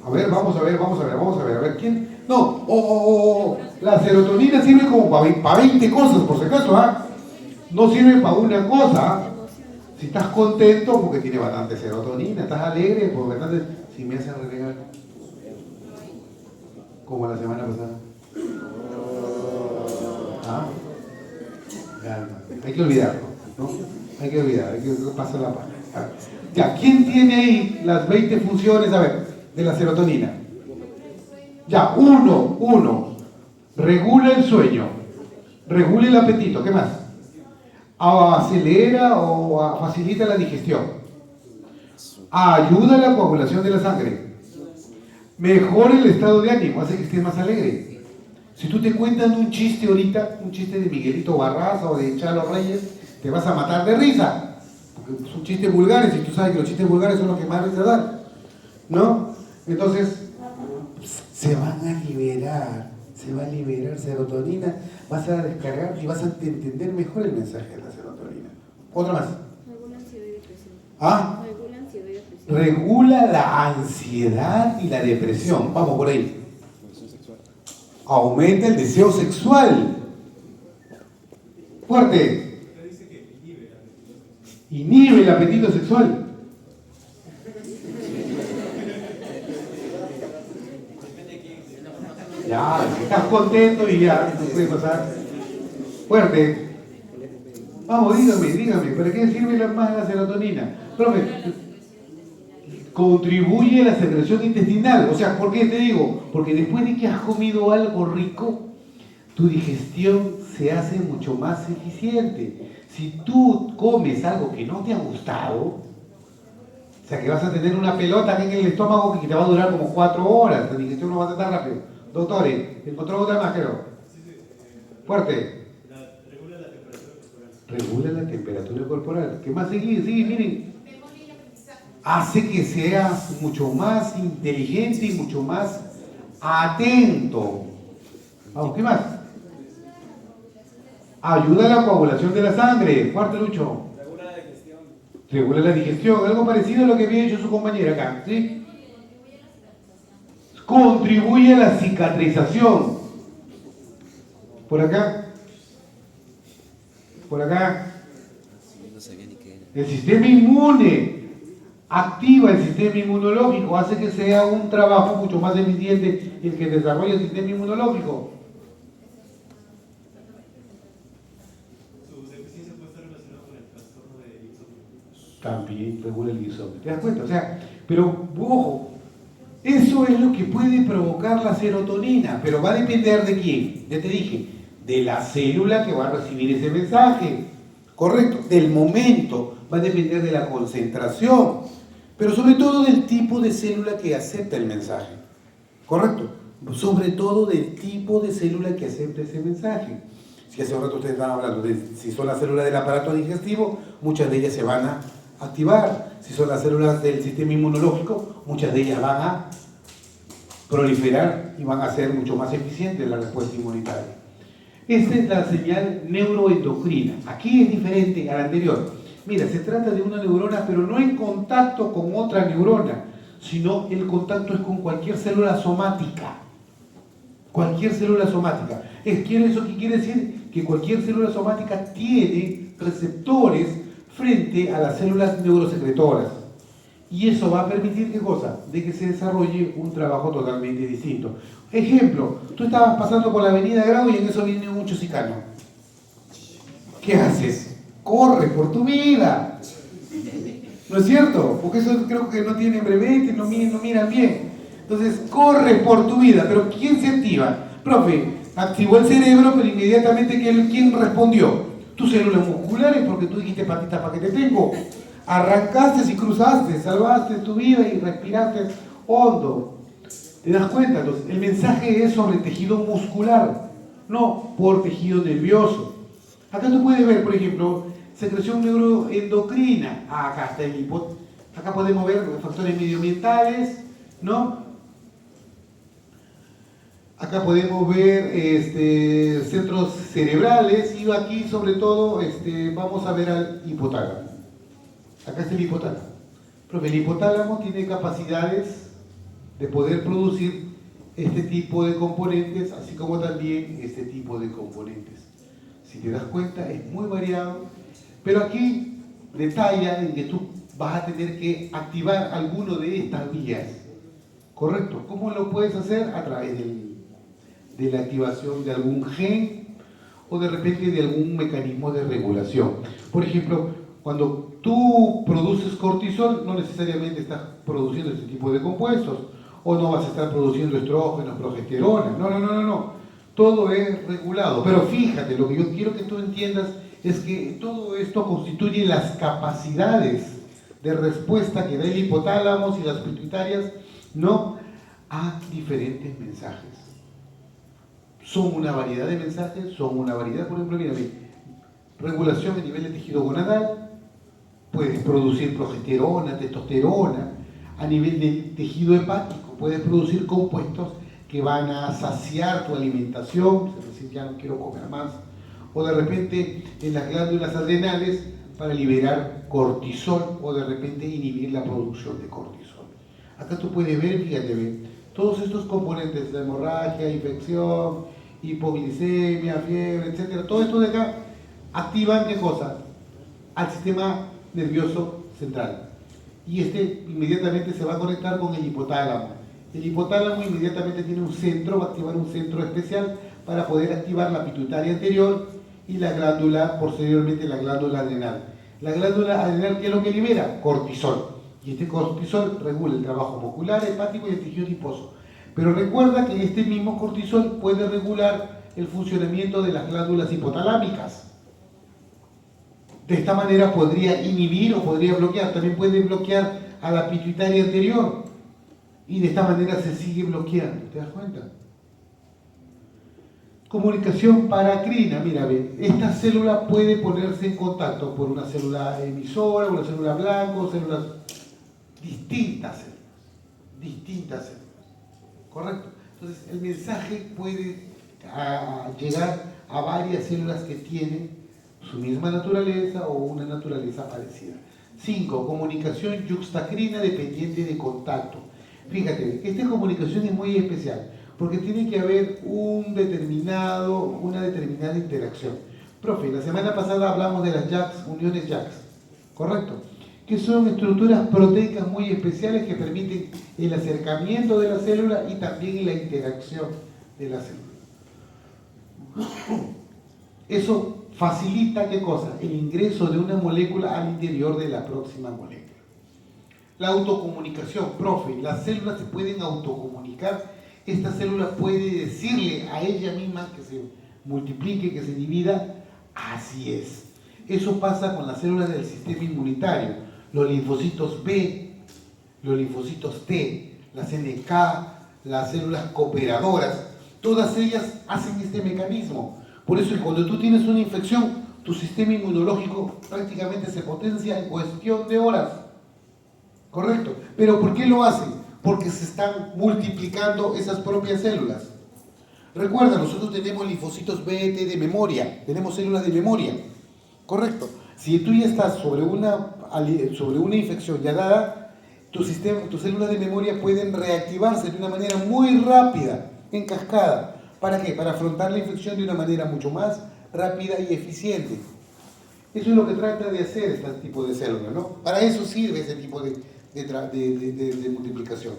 S2: A ver, vamos a ver, ¿quién? No, la serotonina sirve como para 20 cosas, por si acaso, ¿ah? No sirve para una cosa. Si estás contento, porque tiene bastante serotonina, estás alegre, porque bastante... Si me hacen renegar, como la semana pasada. ¿Ah? Hay que olvidarlo, ¿no? Hay que pasar la página. Ya, ¿quién tiene ahí las 20 funciones, a ver, de la serotonina? Ya, uno. Regula el sueño, regula el apetito, ¿qué más? Acelera o facilita la digestión. Ayuda a la coagulación de la sangre. Mejora el estado de ánimo, hace que estés más alegre. Si tú te cuentas un chiste ahorita, un chiste de Miguelito Barraza o de Chalo Reyes, te vas a matar de risa. Porque son chistes vulgares y tú sabes que los chistes vulgares son los que más risa dan, ¿no? Entonces, se va a liberar serotonina, vas a descargar y vas a entender mejor el mensaje de la serotonina. Otra más.
S4: Regula ansiedad y depresión.
S2: ¿Ah?
S4: Regula ansiedad y depresión.
S2: Regula la ansiedad y la depresión. Vamos por ahí. Aumenta el deseo sexual. Fuerte. Inhibe el apetito sexual. Ya, estás contento y ya, no puede pasar. Fuerte. Vamos, dígame, ¿para qué sirve más la serotonina? Profe, contribuye a la secreción intestinal. O sea, ¿por qué te digo? Porque después de que has comido algo rico, tu digestión se hace mucho más eficiente. Si tú comes algo que no te ha gustado, o sea, que vas a tener una pelota aquí en el estómago que te va a durar como 4 horas, la digestión no va a ser tan rápido. Doctores, encontró otra más, creo. Fuerte. Regula la temperatura corporal. ¿Qué más sigue? Sigue, miren. Hace que seas mucho más inteligente y mucho más atento. Vamos, ¿qué más? Ayuda a la coagulación de la sangre. Fuerte, Lucho. Regula la digestión. Algo parecido a lo que había hecho su compañera acá, ¿sí? Contribuye a la cicatrización. Por acá.
S3: No sabía ni qué era.
S2: El sistema inmune. Activa el sistema inmunológico. Hace que sea un trabajo mucho más eficiente el que desarrolla el sistema inmunológico.
S5: Su deficiencia puede estar relacionada con el trastorno de insomnio.
S2: También regula el insomnio. ¿Te das cuenta? O sea, pero ojo. Eso es lo que puede provocar la serotonina, pero va a depender de quién. Ya te dije, de la célula que va a recibir ese mensaje. Correcto, del momento, va a depender de la concentración, pero sobre todo del tipo de célula que acepta el mensaje. Correcto, sobre todo del tipo de célula que acepta ese mensaje. Si hace un rato ustedes estaban hablando de si son las células del aparato digestivo, muchas de ellas se van a activar. Si son las células del sistema inmunológico, muchas de ellas van a proliferar y van a ser mucho más eficientes la respuesta inmunitaria. Esta es la señal neuroendocrina. Aquí es diferente a la anterior. Mira, se trata de una neurona, pero no en contacto con otra neurona, sino el contacto es con cualquier célula somática. Cualquier célula somática. ¿Eso qué quiere decir? Que cualquier célula somática tiene receptores frente a las células neurosecretoras. Y eso va a permitir, ¿qué cosa? De que se desarrolle un trabajo totalmente distinto. Ejemplo, tú estabas pasando por la avenida Grau y en eso viene un chusicano. ¿Qué haces? Corre por tu vida. ¿No es cierto? Porque eso creo que no tienen brevete, no miran bien. Entonces, corre por tu vida. ¿Pero quién se activa? Profe, activó el cerebro, pero inmediatamente ¿quién respondió? Tus células musculares, porque tú dijiste patita para que te tengo. Arrancaste y cruzaste, salvaste tu vida y respiraste hondo. ¿Te das cuenta? Entonces, el mensaje es sobre tejido muscular, no por tejido nervioso. Acá tú puedes ver, por ejemplo, secreción neuroendocrina. Acá está el hipotálamo. Acá podemos ver factores medioambientales, ¿no? Acá podemos ver centros cerebrales y aquí sobre todo vamos a ver al hipotálamo. Acá está el hipotálamo. Pero el hipotálamo tiene capacidades de poder producir este tipo de componentes, así como también este tipo de componentes. Si te das cuenta, es muy variado, pero aquí detalla en que tú vas a tener que activar alguno de estas vías. ¿Correcto? ¿Cómo lo puedes hacer? A través de la activación de algún gen o de repente de algún mecanismo de regulación. Por ejemplo, cuando tú produces cortisol, no necesariamente estás produciendo este tipo de compuestos, o no vas a estar produciendo estrógenos, progesterona. No. Todo es regulado. Pero fíjate, lo que yo quiero que tú entiendas es que todo esto constituye las capacidades de respuesta que da el hipotálamo y las pituitarias, ¿no?, a diferentes mensajes. Son una variedad de mensajes, son una variedad, por ejemplo, mira, regulación a nivel de tejido gonadal, puedes producir progesterona, testosterona, a nivel de tejido hepático, puedes producir compuestos que van a saciar tu alimentación, es decir, ya no quiero comer más, o de repente en las glándulas adrenales para liberar cortisol o de repente inhibir la producción de cortisol. Acá tú puedes ver, fíjate, ven, todos estos componentes, la hemorragia, infección, hipoglicemia, fiebre, etcétera, todo esto de acá activan ¿qué cosa? Al sistema nervioso central. Y inmediatamente se va a conectar con el hipotálamo. El hipotálamo inmediatamente tiene un centro, va a activar un centro especial para poder activar la pituitaria anterior y la glándula, posteriormente la glándula adrenal. La glándula adrenal, ¿qué es lo que libera? Cortisol. Y este cortisol regula el trabajo muscular, hepático y el tejido adiposo. Pero recuerda que este mismo cortisol puede regular el funcionamiento de las glándulas hipotalámicas. De esta manera podría inhibir o podría bloquear, también puede bloquear a la pituitaria anterior y de esta manera se sigue bloqueando, ¿te das cuenta? Comunicación paracrina, mira, ve, esta célula puede ponerse en contacto por una célula emisora, una célula blanco, células distintas, ¿correcto? Entonces el mensaje puede llegar a varias células que tienen su misma naturaleza o una naturaleza parecida. 5. Comunicación yuxtacrina dependiente de contacto. Fíjate, esta comunicación es muy especial porque tiene que haber una determinada interacción. Profe, la semana pasada hablamos de las JAKs, uniones JAKs, ¿correcto? Que son estructuras proteicas muy especiales que permiten el acercamiento de la célula y también la interacción de la célula. Eso facilita, ¿qué cosa? El ingreso de una molécula al interior de la próxima molécula. La autocomunicación, profe, las células se pueden autocomunicar. Esta célula puede decirle a ella misma que se multiplique, que se divida. Así es. Eso pasa con las células del sistema inmunitario, los linfocitos B, los linfocitos T, las NK, las células cooperadoras, todas ellas hacen este mecanismo. Por eso cuando tú tienes una infección, tu sistema inmunológico prácticamente se potencia en cuestión de horas. ¿Correcto? ¿Pero por qué lo hacen? Porque se están multiplicando esas propias células. Recuerda, nosotros tenemos linfocitos B, T de memoria, tenemos células de memoria. ¿Correcto? Si tú ya estás sobre una infección ya dada, tus células de memoria pueden reactivarse de una manera muy rápida, en cascada. ¿Para qué? Para afrontar la infección de una manera mucho más rápida y eficiente. Eso es lo que trata de hacer este tipo de células, ¿no? Para eso sirve ese tipo de multiplicación.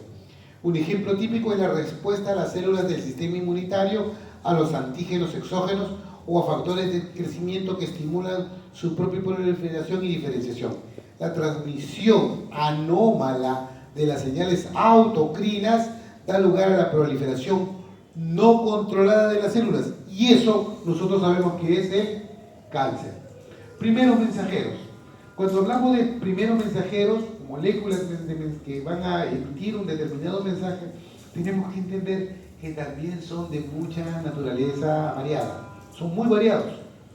S2: Un ejemplo típico es la respuesta a las células del sistema inmunitario a los antígenos exógenos o a factores de crecimiento que estimulan su propia proliferación y diferenciación. La transmisión anómala de las señales autocrinas da lugar a la proliferación no controlada de las células, y eso nosotros sabemos que es el cáncer. Primeros mensajeros. Cuando hablamos de primeros mensajeros, moléculas que van a emitir un determinado mensaje, tenemos que entender que también son de mucha naturaleza variada. Son muy variados,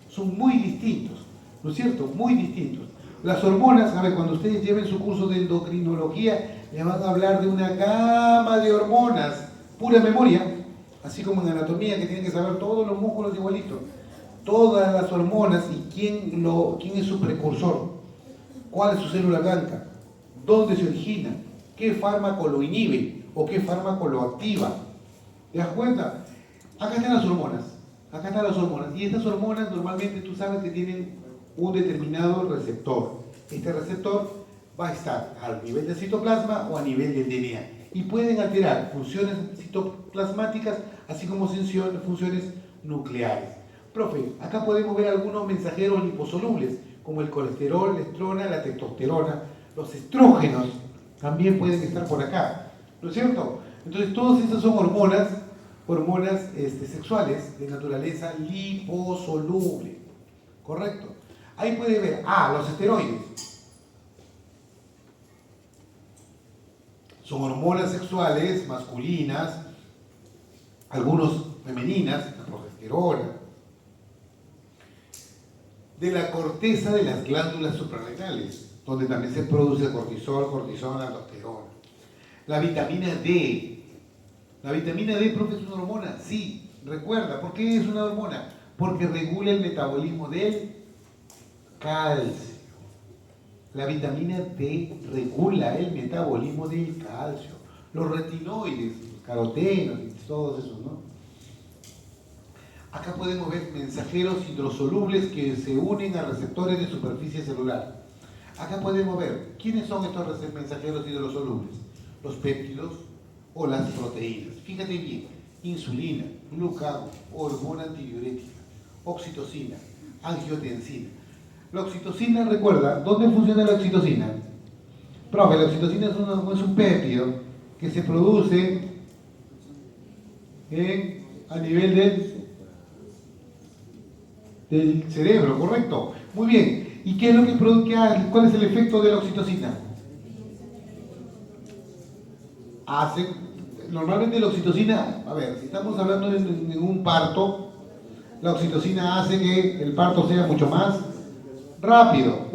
S2: son muy distintos, ¿no es cierto? Muy distintos. Las hormonas, a ver, cuando ustedes lleven su curso de endocrinología, le van a hablar de una gama de hormonas, pura memoria, así como en anatomía, que tienen que saber todos los músculos igualitos, todas las hormonas y quién es su precursor, cuál es su célula blanca, dónde se origina, qué fármaco lo inhibe o qué fármaco lo activa. ¿Te das cuenta? Acá están las hormonas. Acá están las hormonas. Y estas hormonas normalmente tú sabes que tienen un determinado receptor. Este receptor va a estar a nivel del citoplasma o a nivel del DNA. Y pueden alterar funciones citoplasmáticas, así como funciones nucleares. Profe, acá podemos ver algunos mensajeros liposolubles, como el colesterol, la estrona, la testosterona. Los estrógenos también pueden estar por acá, ¿no es cierto? Entonces, todas estas son hormonas sexuales de naturaleza liposoluble, ¿correcto? Ahí puede ver, los esteroides. Son hormonas sexuales masculinas, algunos femeninas, la progesterona, de la corteza de las glándulas suprarrenales, donde también se produce cortisol, cortisona, aldosterona. La vitamina D. La vitamina D, profe, es una hormona. Sí, recuerda, ¿por qué es una hormona? Porque regula el metabolismo del calcio. La vitamina D regula el metabolismo del calcio. Los retinoides, los carotenos y todos esos, ¿no? Acá podemos ver mensajeros hidrosolubles que se unen a receptores de superficie celular. Acá podemos ver quiénes son estos mensajeros hidrosolubles. Los péptidos o las proteínas. Fíjate bien, insulina, glucagón, hormona antidiurética, oxitocina, angiotensina. La oxitocina, recuerda, ¿dónde funciona la oxitocina? Profe, la oxitocina es un péptido que se produce a nivel del cerebro, ¿correcto? Muy bien. ¿Y qué es lo que produce? ¿Cuál es el efecto de la oxitocina? Normalmente la oxitocina, a ver, si estamos hablando de un parto, la oxitocina hace que el parto sea mucho más rápido.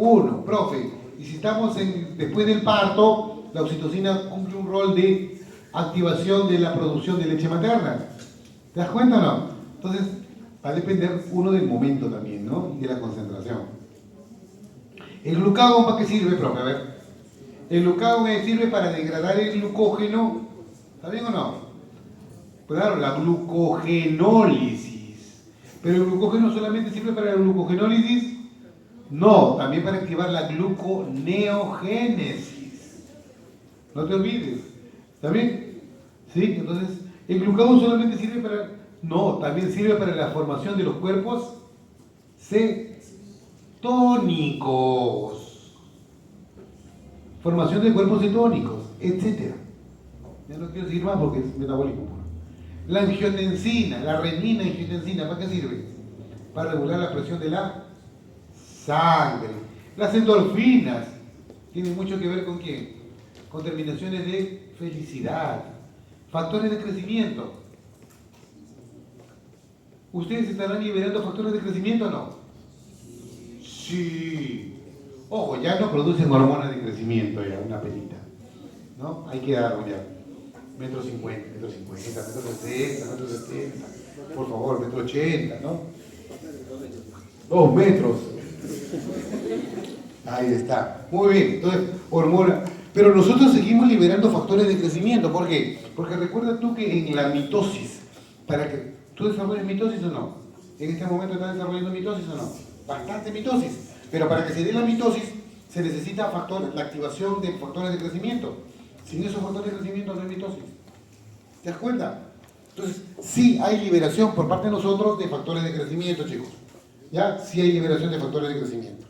S2: Profe. Y si estamos después del parto, la oxitocina cumple un rol de activación de la producción de leche materna. ¿Te das cuenta o no? Entonces, va a depender uno del momento también, ¿no? Y de la concentración. ¿El glucagón para qué sirve, profe? A ver. El glucagón sirve para degradar el glucógeno. ¿Está bien o no? Claro, la glucogenólisis. ¿Pero el glucógeno solamente sirve para la glucogenólisis? No, también para activar la gluconeogénesis. No te olvides. ¿Está bien? ¿Sí? Entonces, ¿el glucagón solamente sirve para...? No, también sirve para la formación de los cuerpos cetónicos. Formación de cuerpos cetónicos, etc. Ya no quiero seguir más porque es metabolismo puro. La angiotensina, la renina angiotensina, ¿para qué sirve? Para regular la presión de la sangre. Las endorfinas tienen mucho que ver con quién, con terminaciones de felicidad. Factores de crecimiento. ¿Ustedes estarán liberando factores de crecimiento o no? Sí. Ojo, ya no producen hormonas de crecimiento, ya, una pelita. ¿No? Hay que darlo ya. Metro 50, metro 50, metro 60, metro 70. Por favor, metro 80, ¿no? 2 metros. Ahí está. Muy bien. Entonces, hormona. Pero nosotros seguimos liberando factores de crecimiento. ¿Por qué? Porque recuerda tú que en la mitosis, para que tú desarrolles mitosis o no, en este momento estás desarrollando mitosis o no, bastante mitosis. Pero para que se dé la mitosis, se necesita la activación de factores de crecimiento. Sin esos factores de crecimiento no hay mitosis. ¿Te das cuenta? Entonces, sí hay liberación por parte de nosotros de factores de crecimiento, chicos. ¿Ya? Sí hay liberación de factores de crecimiento.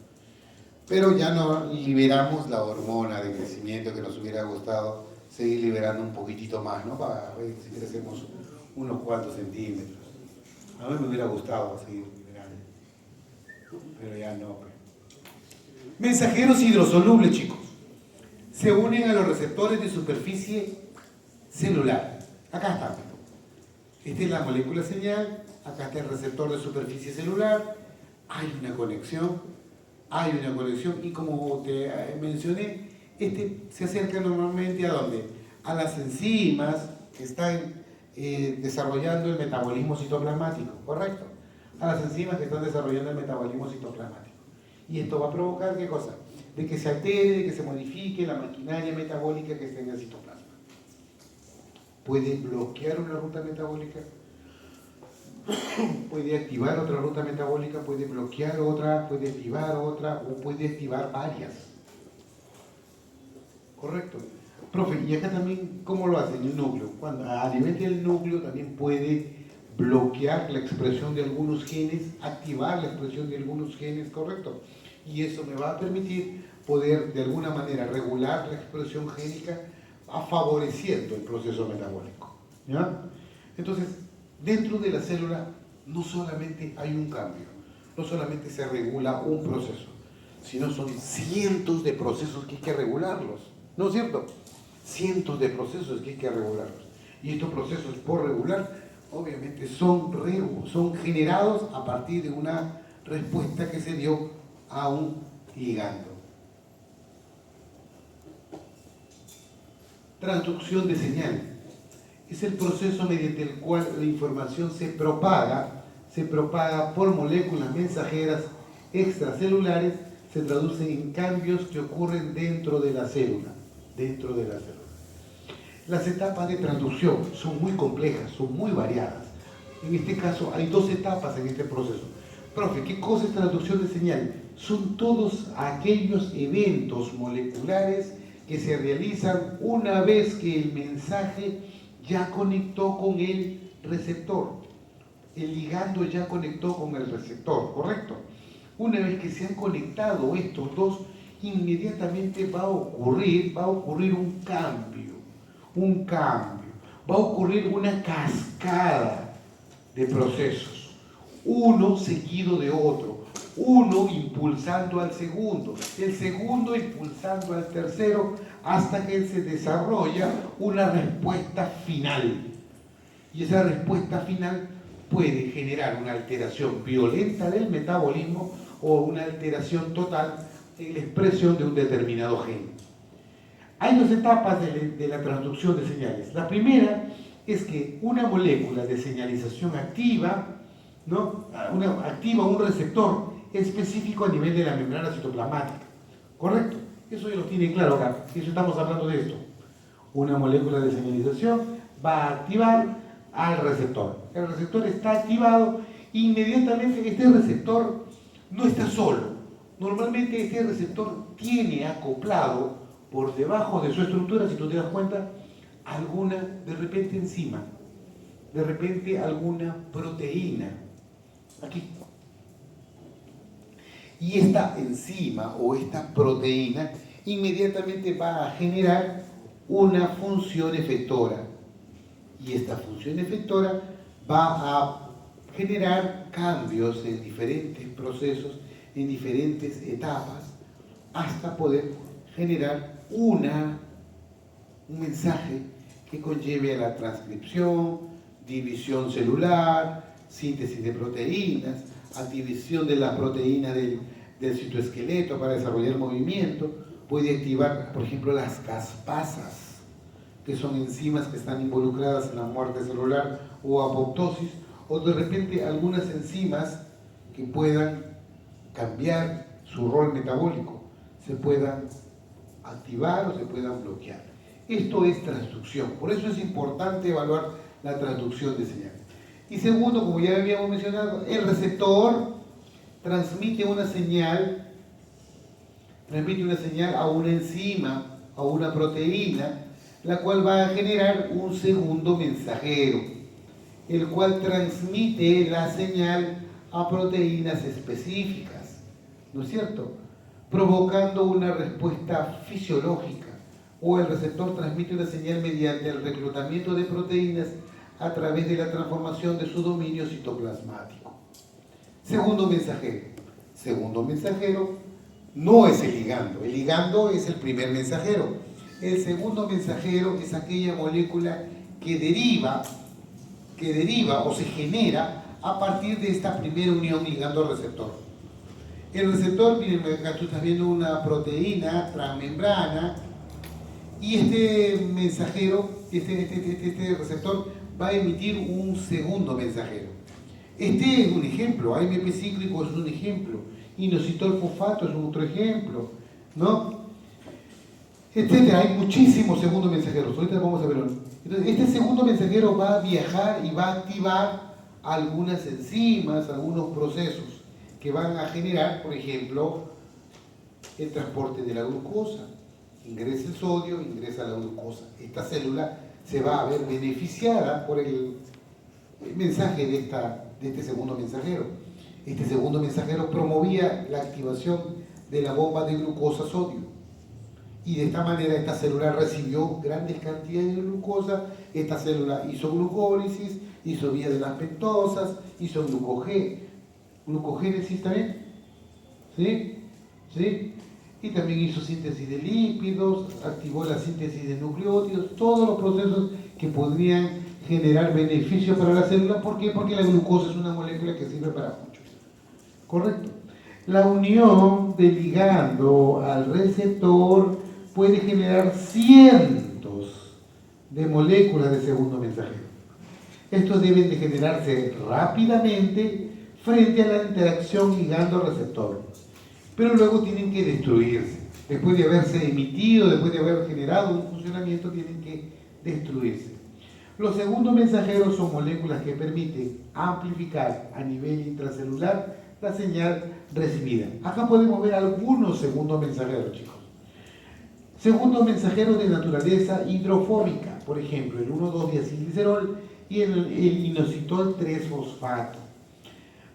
S2: Pero ya no liberamos la hormona de crecimiento que nos hubiera gustado seguir liberando un poquitito más, ¿no? Para ver si crecemos unos cuantos centímetros. A mí me hubiera gustado seguir liberando. Pero ya no. Mensajeros hidrosolubles, chicos. Se unen a los receptores de superficie celular. Acá está. Esta es la molécula señal. Acá está el receptor de superficie celular. Hay una conexión. Y como te mencioné, se acerca normalmente ¿a dónde? A las enzimas que están desarrollando el metabolismo citoplasmático, ¿correcto? A las enzimas que están desarrollando el metabolismo citoplasmático. Y esto va a provocar, ¿qué cosa? De que se altere, de que se modifique la maquinaria metabólica que está en el citoplasma. Puede bloquear una ruta metabólica, puede activar otra ruta metabólica, puede bloquear otra, puede activar otra o puede activar varias. ¿Correcto? Profe, y acá también, ¿cómo lo hace en el núcleo? Cuando a nivel del núcleo también puede bloquear la expresión de algunos genes, activar la expresión de algunos genes, ¿correcto? Y eso me va a permitir poder de alguna manera regular la expresión génica favoreciendo el proceso metabólico. ¿Ya? Entonces, dentro de la célula no solamente hay un cambio, no solamente se regula un proceso, sino son cientos de procesos que hay que regularlos, ¿no es cierto? Cientos de procesos que hay que regularlos. Y estos procesos por regular, obviamente, son generados a partir de una respuesta que se dio a un ligando. Transducción de señal. Es el proceso mediante el cual la información se propaga por moléculas mensajeras extracelulares, se traduce en cambios que ocurren dentro de la célula. Las etapas de transducción son muy complejas, son muy variadas. En este caso hay 2 etapas en este proceso. Profe, ¿qué cosa es transducción de señal? Son todos aquellos eventos moleculares que se realizan una vez que el mensaje ya conectó con el receptor. El ligando ya conectó con el receptor, ¿correcto? Una vez que se han conectado estos dos, inmediatamente va a ocurrir un cambio, va a ocurrir una cascada de procesos, uno seguido de otro, uno impulsando al segundo, el segundo impulsando al tercero, hasta que se desarrolla una respuesta final. Y esa respuesta final puede generar una alteración violenta del metabolismo o una alteración total en la expresión de un determinado gen. Hay 2 etapas de la transducción de señales. La primera es que una molécula de señalización activa, ¿no? activa un receptor específico a nivel de la membrana citoplasmática. ¿Correcto? Eso ya lo tiene claro acá. Eso estamos hablando de esto. Una molécula de señalización va a activar al receptor. El receptor está activado, inmediatamente este receptor no está solo. Normalmente este receptor tiene acoplado por debajo de su estructura, si tú te das cuenta, alguna, de repente enzima, de repente alguna proteína. Aquí. Y esta enzima o esta proteína inmediatamente va a generar una función efectora. Y esta función efectora va a generar cambios en diferentes procesos, en diferentes etapas, hasta poder generar un mensaje que conlleve a la transcripción, división celular, síntesis de proteínas, activación de la proteína del citoesqueleto para desarrollar movimiento, puede activar, por ejemplo, las caspasas, que son enzimas que están involucradas en la muerte celular o apoptosis, o de repente algunas enzimas que puedan cambiar su rol metabólico, se puedan activar o se puedan bloquear. Esto es transducción, por eso es importante evaluar la transducción de señal. Y segundo, como ya habíamos mencionado, el receptor transmite una señal a una enzima, a una proteína, la cual va a generar un segundo mensajero, el cual transmite la señal a proteínas específicas, ¿no es cierto? Provocando una respuesta fisiológica, o el receptor transmite una señal mediante el reclutamiento de proteínas a través de la transformación de su dominio citoplasmático. Segundo mensajero no es el ligando es el primer mensajero. El segundo mensajero es aquella molécula que deriva o se genera a partir de esta primera unión ligando-receptor. El receptor, miren, acá tú estás viendo una proteína transmembrana, y este mensajero, este receptor va a emitir un segundo mensajero. Este es un ejemplo, AMP cíclico es un ejemplo, inositol fosfato es otro ejemplo, ¿no? Etcétera, hay muchísimos segundos mensajeros, ahorita vamos a verlo. Entonces, este segundo mensajero va a viajar y va a activar algunas enzimas, algunos procesos que van a generar, por ejemplo, el transporte de la glucosa. Ingresa el sodio, ingresa la glucosa. Esta célula se va a ver beneficiada por el mensaje de este segundo mensajero. Este segundo mensajero promovía la activación de la bomba de glucosa-sodio. Y de esta manera esta célula recibió grandes cantidades de glucosa, esta célula hizo glucólisis, hizo vía de las pentosas, hizo glucogénesis también, ¿sí? Y también hizo síntesis de lípidos, activó la síntesis de nucleótidos, todos los procesos que podrían generar beneficio para la célula. ¿Por qué? Porque la glucosa es una molécula que sirve para mucho. ¿Correcto? La unión del ligando al receptor puede generar cientos de moléculas de segundo mensajero. Estos deben de generarse rápidamente frente a la interacción ligando-receptor, pero luego tienen que destruirse. Después de haberse emitido, después de haber generado un funcionamiento, tienen que destruirse. Los segundos mensajeros son moléculas que permiten amplificar a nivel intracelular la señal recibida. Acá podemos ver algunos segundos mensajeros, chicos. Segundos mensajeros de naturaleza hidrofóbica, por ejemplo, el 1,2-diacilglicerol y el inositol 3-fosfato.